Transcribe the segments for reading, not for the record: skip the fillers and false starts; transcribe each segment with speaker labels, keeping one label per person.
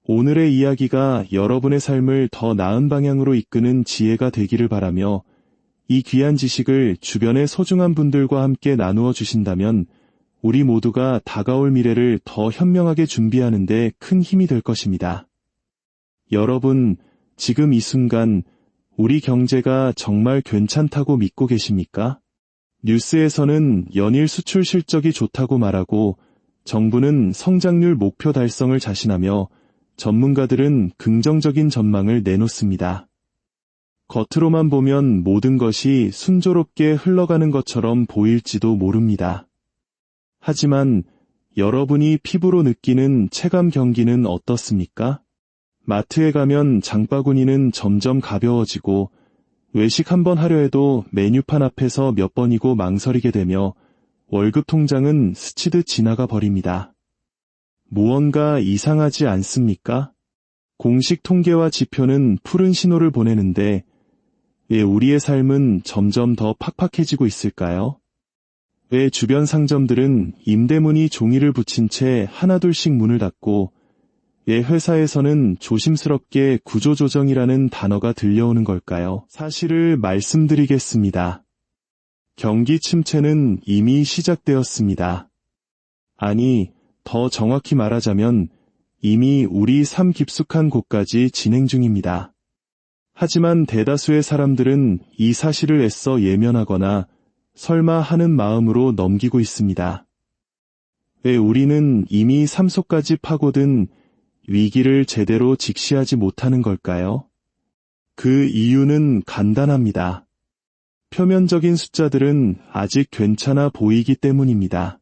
Speaker 1: 오늘의 이야기가 여러분의 삶을 더 나은 방향으로 이끄는 지혜가 되기를 바라며 이 귀한 지식을 주변의 소중한 분들과 함께 나누어 주신다면 우리 모두가 다가올 미래를 더 현명하게 준비하는 데 큰 힘이 될 것입니다. 여러분, 지금 이 순간 우리 경제가 정말 괜찮다고 믿고 계십니까? 뉴스에서는 연일 수출 실적이 좋다고 말하고 정부는 성장률 목표 달성을 자신하며 전문가들은 긍정적인 전망을 내놓습니다. 겉으로만 보면 모든 것이 순조롭게 흘러가는 것처럼 보일지도 모릅니다. 하지만 여러분이 피부로 느끼는 체감 경기는 어떻습니까? 마트에 가면 장바구니는 점점 가벼워지고 외식 한번 하려 해도 메뉴판 앞에서 몇 번이고 망설이게 되며 월급 통장은 스치듯 지나가 버립니다. 무언가 이상하지 않습니까? 공식 통계와 지표는 푸른 신호를 보내는데 왜 우리의 삶은 점점 더 팍팍해지고 있을까요? 왜 주변 상점들은 임대문이 종이를 붙인 채 하나둘씩 문을 닫고 왜 회사에서는 조심스럽게 구조조정이라는 단어가 들려오는 걸까요? 사실을 말씀드리겠습니다. 경기 침체는 이미 시작되었습니다. 아니, 더 정확히 말하자면 이미 우리 삶 깊숙한 곳까지 진행 중입니다. 하지만 대다수의 사람들은 이 사실을 애써 예면하거나 설마 하는 마음으로 넘기고 있습니다. 왜 우리는 이미 삶 속까지 파고든 위기를 제대로 직시하지 못하는 걸까요? 그 이유는 간단합니다. 표면적인 숫자들은 아직 괜찮아 보이기 때문입니다.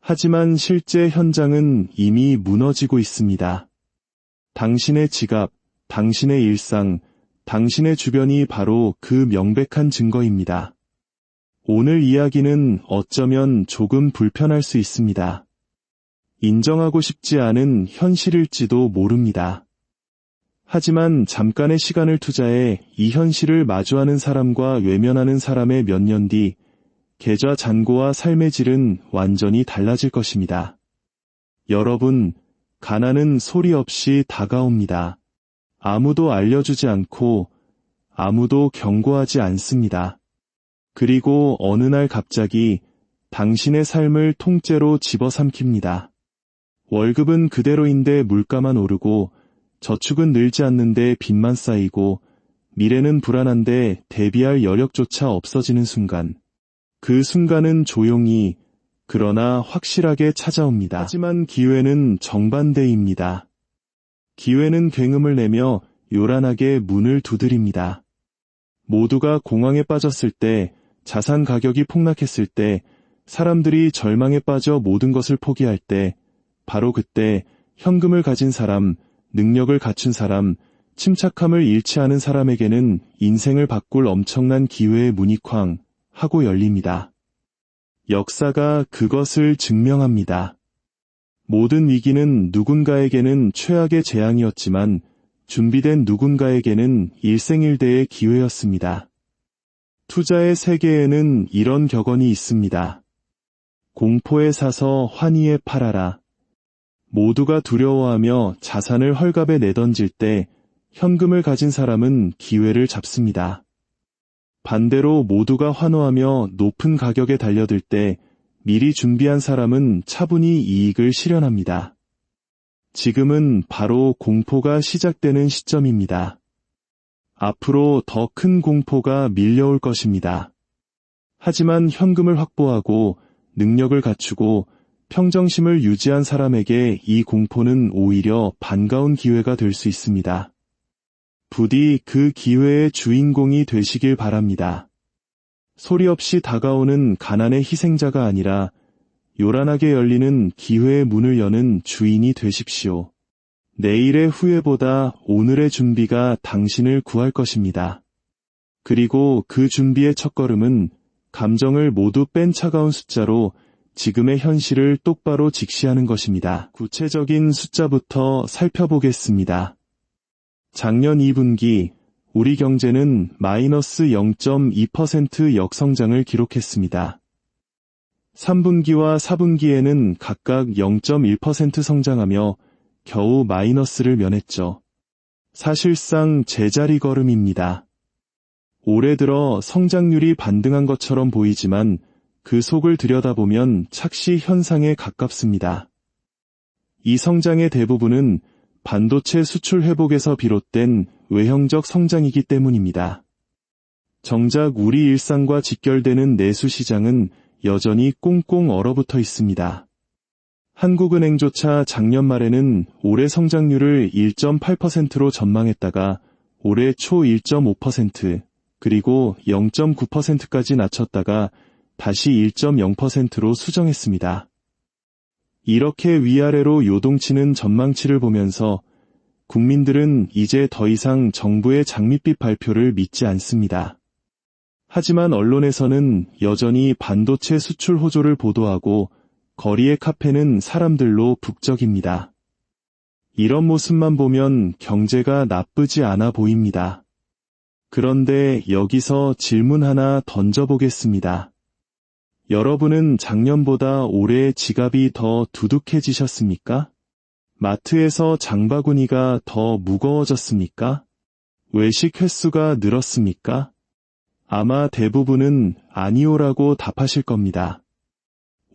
Speaker 1: 하지만 실제 현장은 이미 무너지고 있습니다. 당신의 지갑, 당신의 일상, 당신의 주변이 바로 그 명백한 증거입니다. 오늘 이야기는 어쩌면 조금 불편할 수 있습니다. 인정하고 싶지 않은 현실일지도 모릅니다. 하지만 잠깐의 시간을 투자해 이 현실을 마주하는 사람과 외면하는 사람의 몇 년 뒤 계좌 잔고와 삶의 질은 완전히 달라질 것입니다. 여러분, 가난은 소리 없이 다가옵니다. 아무도 알려주지 않고 아무도 경고하지 않습니다. 그리고 어느 날 갑자기 당신의 삶을 통째로 집어삼킵니다. 월급은 그대로인데 물가만 오르고 저축은 늘지 않는데 빚만 쌓이고 미래는 불안한데 대비할 여력조차 없어지는 순간. 그 순간은 조용히 그러나 확실하게 찾아옵니다. 하지만 기회는 정반대입니다. 기회는 굉음을 내며 요란하게 문을 두드립니다. 모두가 공황에 빠졌을 때, 자산 가격이 폭락했을 때, 사람들이 절망에 빠져 모든 것을 포기할 때, 바로 그때 현금을 가진 사람, 능력을 갖춘 사람, 침착함을 잃지 않은 사람에게는 인생을 바꿀 엄청난 기회의 문이 쾅 하고 열립니다. 역사가 그것을 증명합니다. 모든 위기는 누군가에게는 최악의 재앙이었지만 준비된 누군가에게는 일생일대의 기회였습니다. 투자의 세계에는 이런 격언이 있습니다. 공포에 사서 환희에 팔아라. 모두가 두려워하며 자산을 헐갑에 내던질 때 현금을 가진 사람은 기회를 잡습니다. 반대로 모두가 환호하며 높은 가격에 달려들 때 미리 준비한 사람은 차분히 이익을 실현합니다. 지금은 바로 공포가 시작되는 시점입니다. 앞으로 더 큰 공포가 밀려올 것입니다. 하지만 현금을 확보하고 능력을 갖추고 평정심을 유지한 사람에게 이 공포는 오히려 반가운 기회가 될 수 있습니다. 부디 그 기회의 주인공이 되시길 바랍니다. 소리 없이 다가오는 가난의 희생자가 아니라 요란하게 열리는 기회의 문을 여는 주인이 되십시오. 내일의 후회보다 오늘의 준비가 당신을 구할 것입니다. 그리고 그 준비의 첫걸음은 감정을 모두 뺀 차가운 숫자로 지금의 현실을 똑바로 직시하는 것입니다. 구체적인 숫자부터 살펴보겠습니다. 작년 2분기 우리 경제는 마이너스 0.2% 역성장을 기록했습니다. 3분기와 4분기에는 각각 0.1% 성장하며 겨우 마이너스를 면했죠. 사실상 제자리 걸음입니다. 올해 들어 성장률이 반등한 것처럼 보이지만 그 속을 들여다보면 착시 현상에 가깝습니다. 이 성장의 대부분은 반도체 수출 회복에서 비롯된 외형적 성장이기 때문입니다. 정작 우리 일상과 직결되는 내수 시장은 여전히 꽁꽁 얼어붙어 있습니다. 한국은행조차 작년 말에는 올해 성장률을 1.8%로 전망했다가 올해 초 1.5%, 그리고 0.9%까지 낮췄다가 다시 1.0%로 수정했습니다. 이렇게 위아래로 요동치는 전망치를 보면서 국민들은 이제 더 이상 정부의 장밋빛 발표를 믿지 않습니다. 하지만 언론에서는 여전히 반도체 수출 호조를 보도하고 거리의 카페는 사람들로 북적입니다. 이런 모습만 보면 경제가 나쁘지 않아 보입니다. 그런데 여기서 질문 하나 던져보겠습니다. 여러분은 작년보다 올해 지갑이 더 두둑해지셨습니까? 마트에서 장바구니가 더 무거워졌습니까? 외식 횟수가 늘었습니까? 아마 대부분은 아니오라고 답하실 겁니다.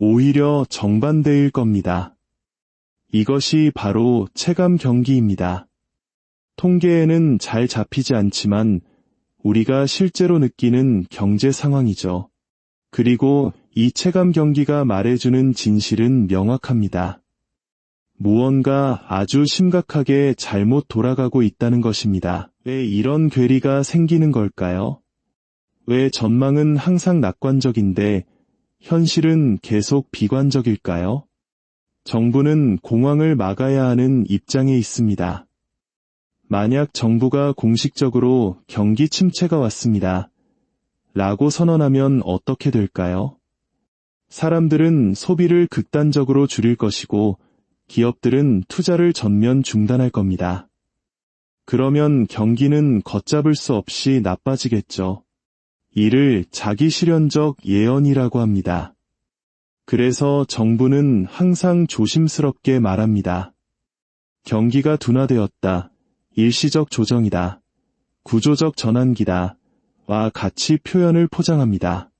Speaker 1: 오히려 정반대일 겁니다. 이것이 바로 체감 경기입니다. 통계에는 잘 잡히지 않지만 우리가 실제로 느끼는 경제 상황이죠. 그리고 이 체감 경기가 말해주는 진실은 명확합니다. 무언가 아주 심각하게 잘못 돌아가고 있다는 것입니다. 왜 이런 괴리가 생기는 걸까요? 왜 전망은 항상 낙관적인데 현실은 계속 비관적일까요? 정부는 공황을 막아야 하는 입장에 있습니다. 만약 정부가 공식적으로 경기 침체가 왔습니다. 라고 선언하면 어떻게 될까요? 사람들은 소비를 극단적으로 줄일 것이고 기업들은 투자를 전면 중단할 겁니다. 그러면 경기는 걷잡을 수 없이 나빠지겠죠. 이를 자기실현적 예언이라고 합니다. 그래서 정부는 항상 조심스럽게 말합니다. 경기가 둔화되었다. 일시적 조정이다. 구조적 전환기다. 와 같이 표현을 포장합니다.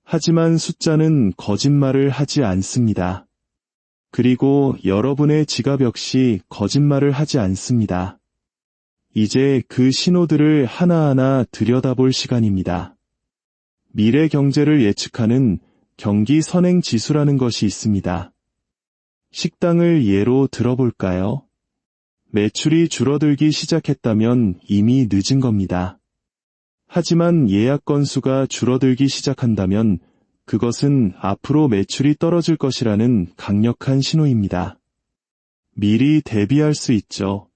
Speaker 1: 하지만 숫자는 거짓말을 하지 않습니다. 그리고 여러분의 지갑 역시 거짓말을 하지 않습니다. 이제 그 신호들을 하나하나 들여다볼 시간입니다. 미래 경제를 예측하는 경기 선행 지수라는 것이 있습니다. 식당을 예로 들어볼까요? 매출이 줄어들기 시작했다면 이미 늦은 겁니다. 하지만 예약 건수가 줄어들기 시작한다면 그것은 앞으로 매출이 떨어질 것이라는 강력한 신호입니다. 미리 대비할 수 있죠.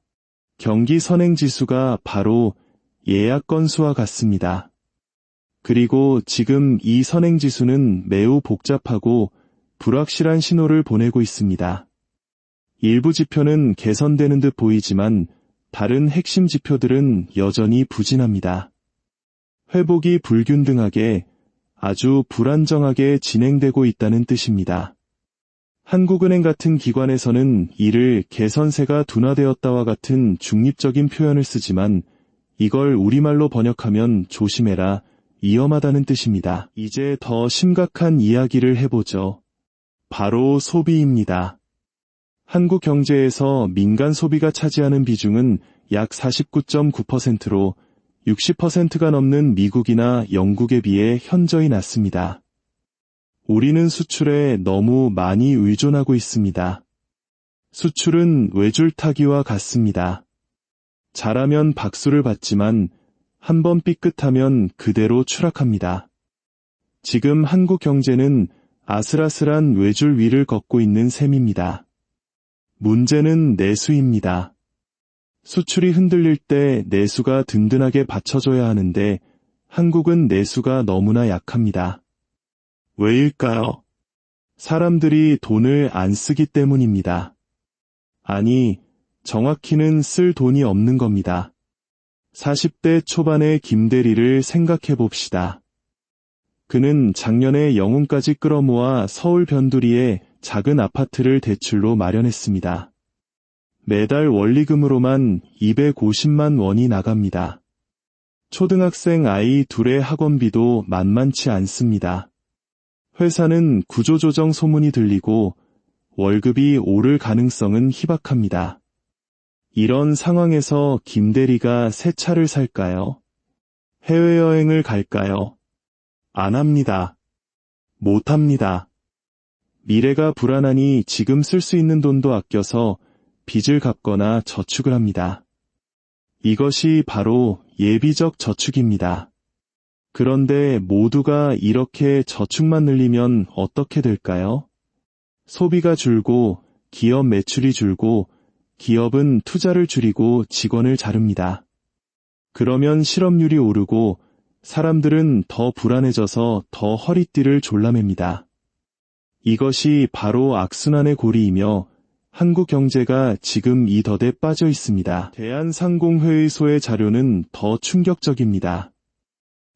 Speaker 1: 경기 선행지수가 바로 예약 건수와 같습니다. 그리고 지금 이 선행지수는 매우 복잡하고 불확실한 신호를 보내고 있습니다. 일부 지표는 개선되는 듯 보이지만 다른 핵심 지표들은 여전히 부진합니다. 회복이 불균등하게 아주 불안정하게 진행되고 있다는 뜻입니다. 한국은행 같은 기관에서는 이를 개선세가 둔화되었다와 같은 중립적인 표현을 쓰지만 이걸 우리말로 번역하면 조심해라, 위험하다는 뜻입니다. 이제 더 심각한 이야기를 해보죠. 바로 소비입니다. 한국 경제에서 민간 소비가 차지하는 비중은 약 49.9%로 60%가 넘는 미국이나 영국에 비해 현저히 낮습니다. 우리는 수출에 너무 많이 의존하고 있습니다. 수출은 외줄타기와 같습니다. 잘하면 박수를 받지만 한번 삐끗하면 그대로 추락합니다. 지금 한국 경제는 아슬아슬한 외줄 위를 걷고 있는 셈입니다. 문제는 내수입니다. 수출이 흔들릴 때 내수가 든든하게 받쳐줘야 하는데 한국은 내수가 너무나 약합니다. 왜일까요? 사람들이 돈을 안 쓰기 때문입니다. 아니, 정확히는 쓸 돈이 없는 겁니다. 40대 초반의 김대리를 생각해 봅시다. 그는 작년에 영혼까지 끌어모아 서울 변두리에 작은 아파트를 대출로 마련했습니다. 매달 원리금으로만 250만 원이 나갑니다. 초등학생 아이 둘의 학원비도 만만치 않습니다. 회사는 구조조정 소문이 들리고 월급이 오를 가능성은 희박합니다. 이런 상황에서 김 대리가 새 차를 살까요? 해외여행을 갈까요? 안 합니다. 못 합니다. 미래가 불안하니 지금 쓸 수 있는 돈도 아껴서 빚을 갚거나 저축을 합니다. 이것이 바로 예비적 저축입니다. 그런데 모두가 이렇게 저축만 늘리면 어떻게 될까요? 소비가 줄고 기업 매출이 줄고 기업은 투자를 줄이고 직원을 자릅니다. 그러면 실업률이 오르고 사람들은 더 불안해져서 더 허리띠를 졸라맵니다. 이것이 바로 악순환의 고리이며 한국 경제가 지금 이 덫에 빠져 있습니다. 대한상공회의소의 자료는 더 충격적입니다.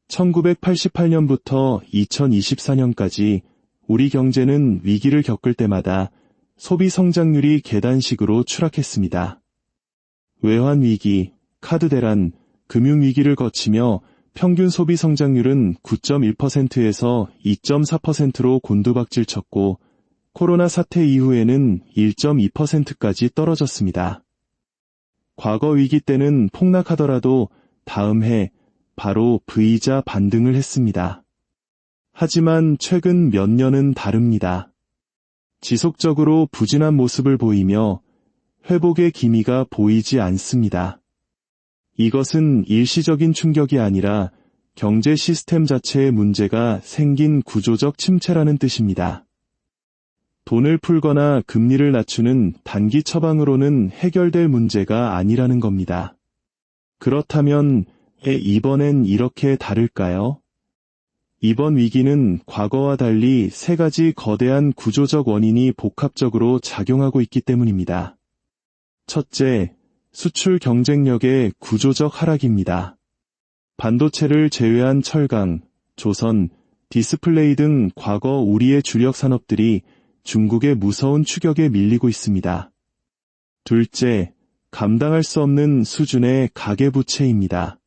Speaker 1: 1988년부터 2024년까지 우리 경제는 위기를 겪을 때마다 소비 성장률이 계단식으로 추락했습니다. 외환위기, 카드 대란, 금융위기를 거치며 평균 소비 성장률은 9.1%에서 2.4%로 곤두박질 쳤고 코로나 사태 이후에는 1.2%까지 떨어졌습니다. 과거 위기 때는 폭락하더라도 다음 해 바로 V자 반등을 했습니다. 하지만 최근 몇 년은 다릅니다. 지속적으로 부진한 모습을 보이며 회복의 기미가 보이지 않습니다. 이것은 일시적인 충격이 아니라 경제 시스템 자체에 문제가 생긴 구조적 침체라는 뜻입니다. 돈을 풀거나 금리를 낮추는 단기 처방으로는 해결될 문제가 아니라는 겁니다. 그렇다면 이번엔 이렇게 다를까요? 이번 위기는 과거와 달리 세 가지 거대한 구조적 원인이 복합적으로 작용하고 있기 때문입니다. 첫째, 수출 경쟁력의 구조적 하락입니다. 반도체를 제외한 철강, 조선, 디스플레이 등 과거 우리의 주력 산업들이 중국의 무서운 추격에 밀리고 있습니다. 둘째, 감당할 수 없는 수준의 가계부채입니다.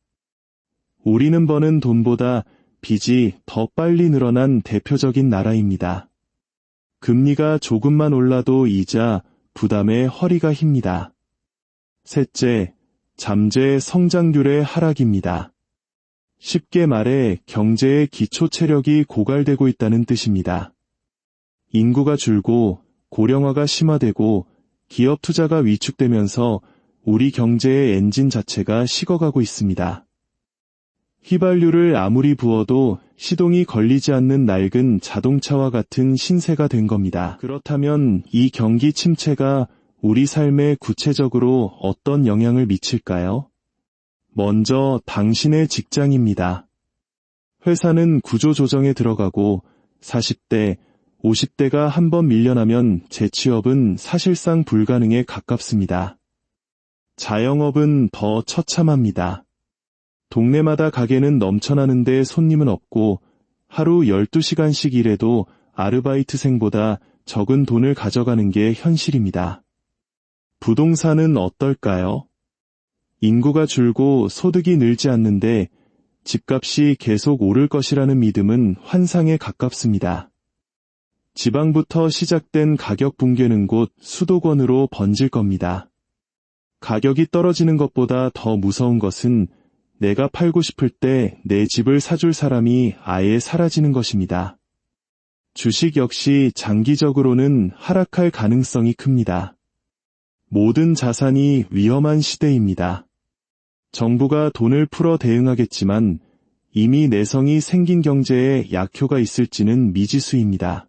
Speaker 1: 우리는 버는 돈보다 빚이 더 빨리 늘어난 대표적인 나라입니다. 금리가 조금만 올라도 이자, 부담에 허리가 튑니다. 셋째, 잠재 성장률의 하락입니다. 쉽게 말해 경제의 기초 체력이 고갈되고 있다는 뜻입니다. 인구가 줄고 고령화가 심화되고 기업 투자가 위축되면서 우리 경제의 엔진 자체가 식어가고 있습니다. 휘발유를 아무리 부어도 시동이 걸리지 않는 낡은 자동차와 같은 신세가 된 겁니다. 그렇다면 이 경기 침체가 우리 삶에 구체적으로 어떤 영향을 미칠까요? 먼저 당신의 직장입니다. 회사는 구조조정에 들어가고 40대, 50대가 한번 밀려나면 재취업은 사실상 불가능에 가깝습니다. 자영업은 더 처참합니다. 동네마다 가게는 넘쳐나는데 손님은 없고 하루 12시간씩 일해도 아르바이트생보다 적은 돈을 가져가는 게 현실입니다. 부동산은 어떨까요? 인구가 줄고 소득이 늘지 않는데 집값이 계속 오를 것이라는 믿음은 환상에 가깝습니다. 지방부터 시작된 가격 붕괴는 곧 수도권으로 번질 겁니다. 가격이 떨어지는 것보다 더 무서운 것은 내가 팔고 싶을 때 내 집을 사줄 사람이 아예 사라지는 것입니다. 주식 역시 장기적으로는 하락할 가능성이 큽니다. 모든 자산이 위험한 시대입니다. 정부가 돈을 풀어 대응하겠지만 이미 내성이 생긴 경제에 약효가 있을지는 미지수입니다.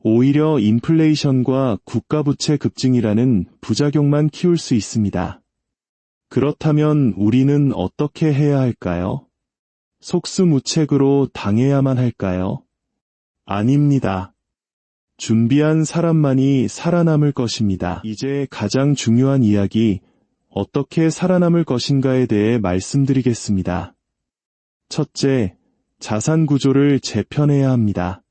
Speaker 1: 오히려 인플레이션과 국가부채 급증이라는 부작용만 키울 수 있습니다. 그렇다면 우리는 어떻게 해야 할까요? 속수무책으로 당해야만 할까요? 아닙니다. 준비한 사람만이 살아남을 것입니다. 이제 가장 중요한 이야기, 어떻게 살아남을 것인가에 대해 말씀드리겠습니다. 첫째, 자산 구조를 재편해야 합니다.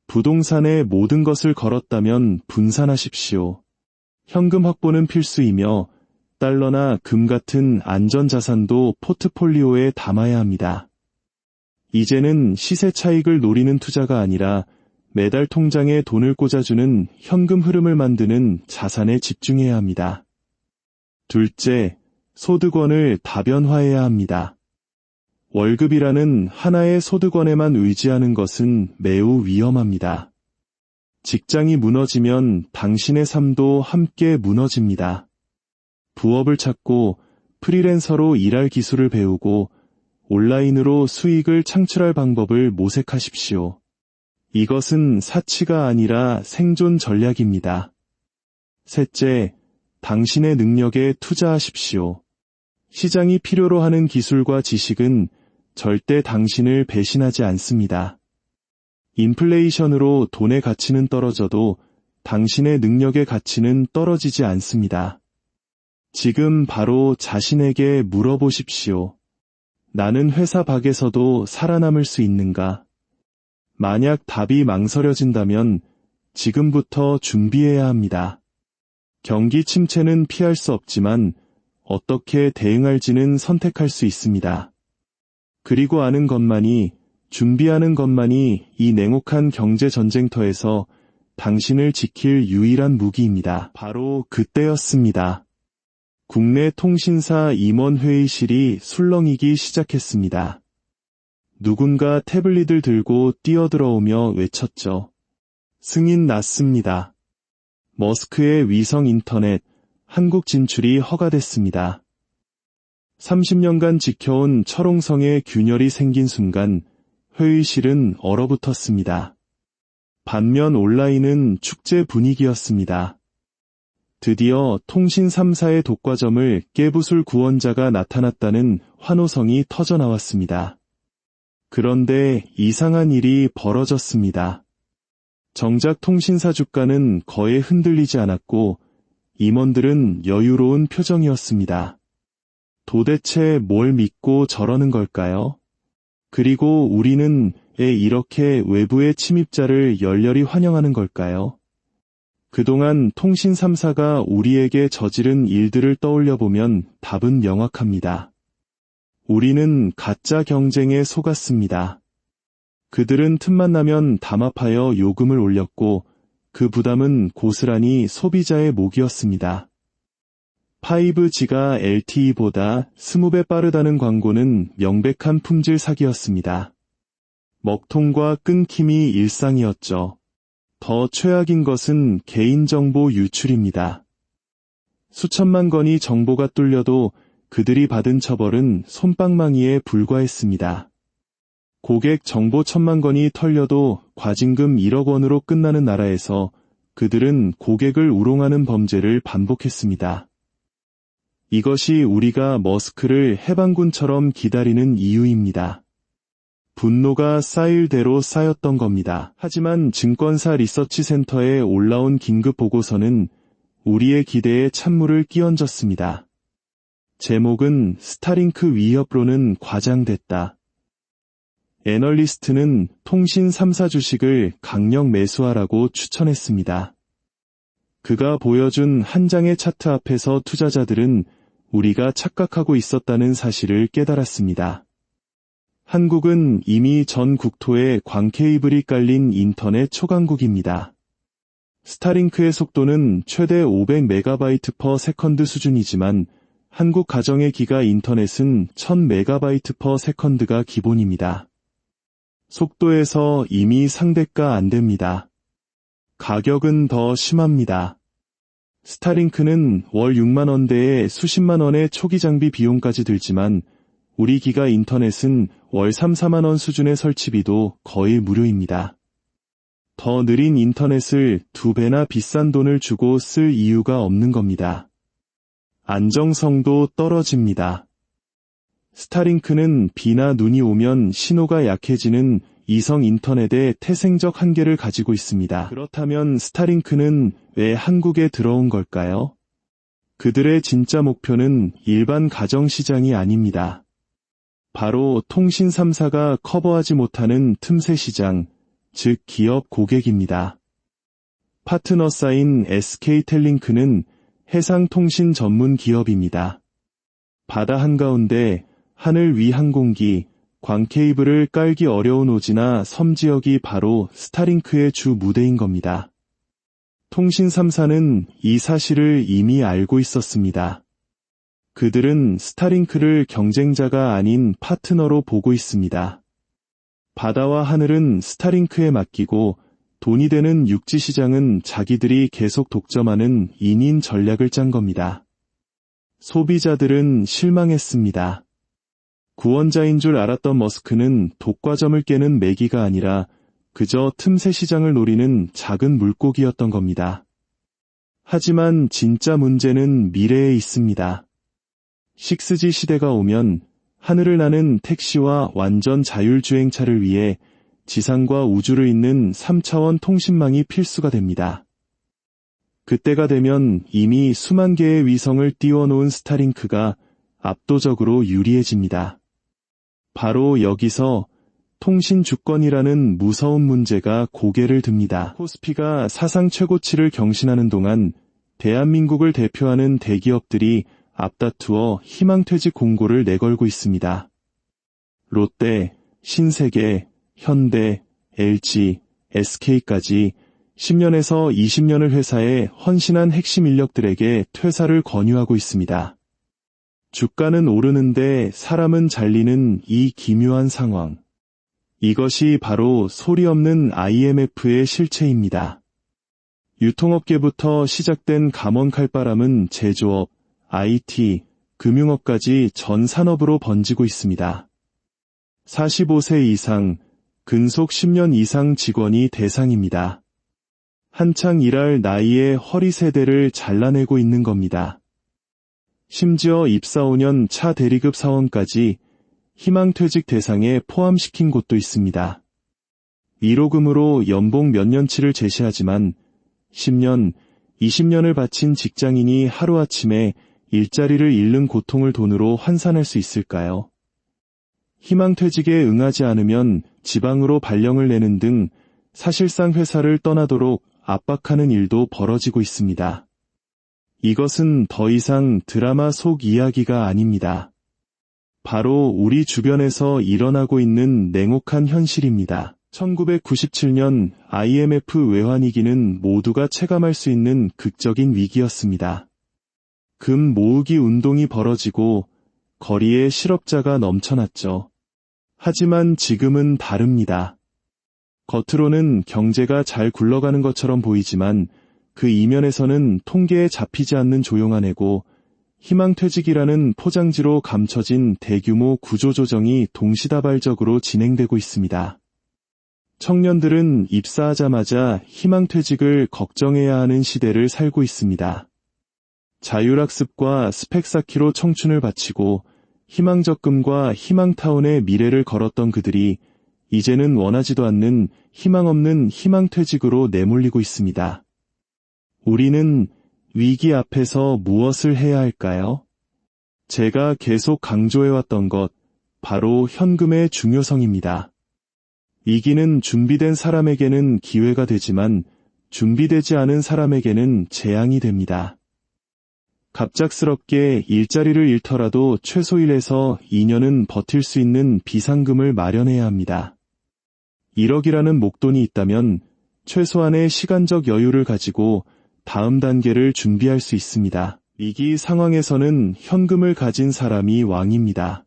Speaker 1: 부동산에 모든 것을 걸었다면 분산하십시오. 현금 확보는 필수이며 달러나 금 같은 안전자산도 포트폴리오에 담아야 합니다. 이제는 시세 차익을 노리는 투자가 아니라 매달 통장에 돈을 꽂아주는 현금 흐름을 만드는 자산에 집중해야 합니다. 둘째, 소득원을 다변화해야 합니다. 월급이라는 하나의 소득원에만 의지하는 것은 매우 위험합니다. 직장이 무너지면 당신의 삶도 함께 무너집니다. 부업을 찾고 프리랜서로 일할 기술을 배우고 온라인으로 수익을 창출할 방법을 모색하십시오. 이것은 사치가 아니라 생존 전략입니다. 셋째, 당신의 능력에 투자하십시오. 시장이 필요로 하는 기술과 지식은 절대 당신을 배신하지 않습니다. 인플레이션으로 돈의 가치는 떨어져도 당신의 능력의 가치는 떨어지지 않습니다. 지금 바로 자신에게 물어보십시오. 나는 회사 밖에서도 살아남을 수 있는가? 만약 답이 망설여진다면 지금부터 준비해야 합니다. 경기 침체는 피할 수 없지만 어떻게 대응할지는 선택할 수 있습니다. 그리고 아는 것만이, 준비하는 것만이 이 냉혹한 경제 전쟁터에서 당신을 지킬 유일한 무기입니다. 바로 그때였습니다. 국내 통신사 임원회의실이 술렁이기 시작했습니다. 누군가 태블릿을 들고 뛰어들어오며 외쳤죠. 승인 났습니다. 머스크의 위성 인터넷, 한국 진출이 허가됐습니다. 30년간 지켜온 철옹성의 균열이 생긴 순간 회의실은 얼어붙었습니다. 반면 온라인은 축제 분위기였습니다. 드디어 통신 3사의 독과점을 깨부술 구원자가 나타났다는 환호성이 터져나왔습니다. 그런데 이상한 일이 벌어졌습니다. 정작 통신사 주가는 거의 흔들리지 않았고 임원들은 여유로운 표정이었습니다. 도대체 뭘 믿고 저러는 걸까요? 그리고 우리는 왜 이렇게 외부의 침입자를 열렬히 환영하는 걸까요? 그동안 통신 3사가 우리에게 저지른 일들을 떠올려보면 답은 명확합니다. 우리는 가짜 경쟁에 속았습니다. 그들은 틈만 나면 담합하여 요금을 올렸고 그 부담은 고스란히 소비자의 몫이었습니다. 5G가 LTE보다 20배 빠르다는 광고는 명백한 품질 사기였습니다. 먹통과 끊김이 일상이었죠. 더 최악인 것은 개인정보 유출입니다. 수천만 건의 정보가 뚫려도 그들이 받은 처벌은 솜방망이에 불과했습니다. 고객 정보 1000만 건이 털려도 과징금 1억 원으로 끝나는 나라에서 그들은 고객을 우롱하는 범죄를 반복했습니다. 이것이 우리가 머스크를 해방군처럼 기다리는 이유입니다. 분노가 쌓일 대로 쌓였던 겁니다. 하지만 증권사 리서치 센터에 올라온 긴급 보고서는 우리의 기대에 찬물을 끼얹었습니다. 제목은 스타링크 위협로는 과장됐다. 애널리스트는 통신 3사 주식을 강력 매수하라고 추천했습니다. 그가 보여준 한 장의 차트 앞에서 투자자들은 우리가 착각하고 있었다는 사실을 깨달았습니다. 한국은 이미 전 국토에 광케이블이 깔린 인터넷 초강국입니다. 스타링크의 속도는 최대 500MB/s 수준이지만 한국 가정의 기가 인터넷은 1000MB/s가 기본입니다. 속도에서 이미 상대가 안 됩니다. 가격은 더 심합니다. 스타링크는 월 6만 원대에 수십만 원의 초기 장비 비용까지 들지만 우리 기가 인터넷은 월 3, 4만 원 수준의 설치비도 거의 무료입니다. 더 느린 인터넷을 2배나 비싼 돈을 주고 쓸 이유가 없는 겁니다. 안정성도 떨어집니다. 스타링크는 비나 눈이 오면 신호가 약해지는 이성 인터넷의 태생적 한계를 가지고 있습니다. 그렇다면 스타링크는 왜 한국에 들어온 걸까요? 그들의 진짜 목표는 일반 가정시장이 아닙니다. 바로 통신 3사가 커버하지 못하는 틈새 시장, 즉 기업 고객입니다. 파트너사인 SK텔링크는 해상통신 전문 기업입니다. 바다 한가운데 하늘 위 항공기, 광 케이블을 깔기 어려운 오지나 섬 지역이 바로 스타링크의 주 무대인 겁니다. 통신 3사는 이 사실을 이미 알고 있었습니다. 그들은 스타링크를 경쟁자가 아닌 파트너로 보고 있습니다. 바다와 하늘은 스타링크에 맡기고 돈이 되는 육지 시장은 자기들이 계속 독점하는 인인 전략을 짠 겁니다. 소비자들은 실망했습니다. 구원자인 줄 알았던 머스크는 독과점을 깨는 메기가 아니라 그저 틈새 시장을 노리는 작은 물고기였던 겁니다. 하지만 진짜 문제는 미래에 있습니다. 6G 시대가 오면 하늘을 나는 택시와 완전 자율주행차를 위해 지상과 우주를 잇는 3차원 통신망이 필수가 됩니다. 그때가 되면 이미 수만 개의 위성을 띄워놓은 스타링크가 압도적으로 유리해집니다. 바로 여기서 통신 주권이라는 무서운 문제가 고개를 듭니다. 코스피가 사상 최고치를 경신하는 동안 대한민국을 대표하는 대기업들이 앞다투어 희망퇴직 공고를 내걸고 있습니다. 롯데, 신세계, 현대, LG, SK까지 10년에서 20년을 회사에 헌신한 핵심 인력들에게 퇴사를 권유하고 있습니다. 주가는 오르는데 사람은 잘리는 이 기묘한 상황. 이것이 바로 소리 없는 IMF의 실체입니다. 유통업계부터 시작된 감원 칼바람은 제조업, IT, 금융업까지 전 산업으로 번지고 있습니다. 45세 이상, 근속 10년 이상 직원이 대상입니다. 한창 일할 나이에 허리 세대를 잘라내고 있는 겁니다. 심지어 입사 5년 차 대리급 사원까지 희망퇴직 대상에 포함시킨 곳도 있습니다. 1호금으로 연봉 몇 년치를 제시하지만 10년, 20년을 바친 직장인이 하루아침에 일자리를 잃는 고통을 돈으로 환산할 수 있을까요? 희망퇴직에 응하지 않으면 지방으로 발령을 내는 등 사실상 회사를 떠나도록 압박하는 일도 벌어지고 있습니다. 이것은 더 이상 드라마 속 이야기가 아닙니다. 바로 우리 주변에서 일어나고 있는 냉혹한 현실입니다. 1997년 IMF 외환위기는 모두가 체감할 수 있는 극적인 위기였습니다. 금 모으기 운동이 벌어지고 거리에 실업자가 넘쳐났죠. 하지만 지금은 다릅니다. 겉으로는 경제가 잘 굴러가는 것처럼 보이지만 그 이면에서는 통계에 잡히지 않는 조용한 해고, 희망퇴직이라는 포장지로 감춰진 대규모 구조조정이 동시다발적으로 진행되고 있습니다. 청년들은 입사하자마자 희망퇴직을 걱정해야 하는 시대를 살고 있습니다. 자율학습과 스펙 쌓기로 청춘을 바치고 희망적금과 희망타운의 미래를 걸었던 그들이 이제는 원하지도 않는 희망 없는 희망퇴직으로 내몰리고 있습니다. 우리는 위기 앞에서 무엇을 해야 할까요? 제가 계속 강조해왔던 것, 바로 현금의 중요성입니다. 위기는 준비된 사람에게는 기회가 되지만 준비되지 않은 사람에게는 재앙이 됩니다. 갑작스럽게 일자리를 잃더라도 최소 1에서 2년은 버틸 수 있는 비상금을 마련해야 합니다. 1억이라는 목돈이 있다면 최소한의 시간적 여유를 가지고 다음 단계를 준비할 수 있습니다. 위기 상황에서는 현금을 가진 사람이 왕입니다.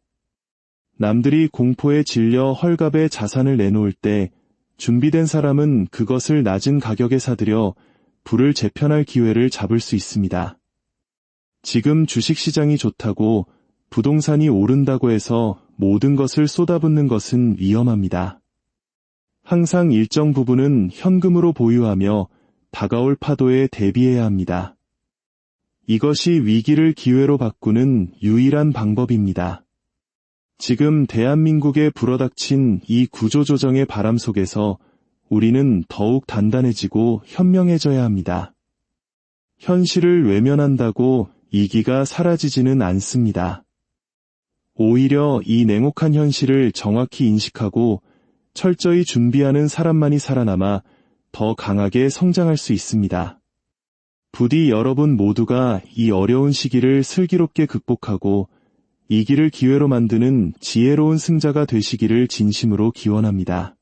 Speaker 1: 남들이 공포에 질려 헐값에 자산을 내놓을 때 준비된 사람은 그것을 낮은 가격에 사들여 불을 재편할 기회를 잡을 수 있습니다. 지금 주식시장이 좋다고 부동산이 오른다고 해서 모든 것을 쏟아붓는 것은 위험합니다. 항상 일정 부분은 현금으로 보유하며 다가올 파도에 대비해야 합니다. 이것이 위기를 기회로 바꾸는 유일한 방법입니다. 지금 대한민국에 불어닥친 이 구조조정의 바람 속에서 우리는 더욱 단단해지고 현명해져야 합니다. 현실을 외면한다고 위기가 사라지지는 않습니다. 오히려 이 냉혹한 현실을 정확히 인식하고 철저히 준비하는 사람만이 살아남아 더 강하게 성장할 수 있습니다. 부디 여러분 모두가 이 어려운 시기를 슬기롭게 극복하고 이 길을 기회로 만드는 지혜로운 승자가 되시기를 진심으로 기원합니다.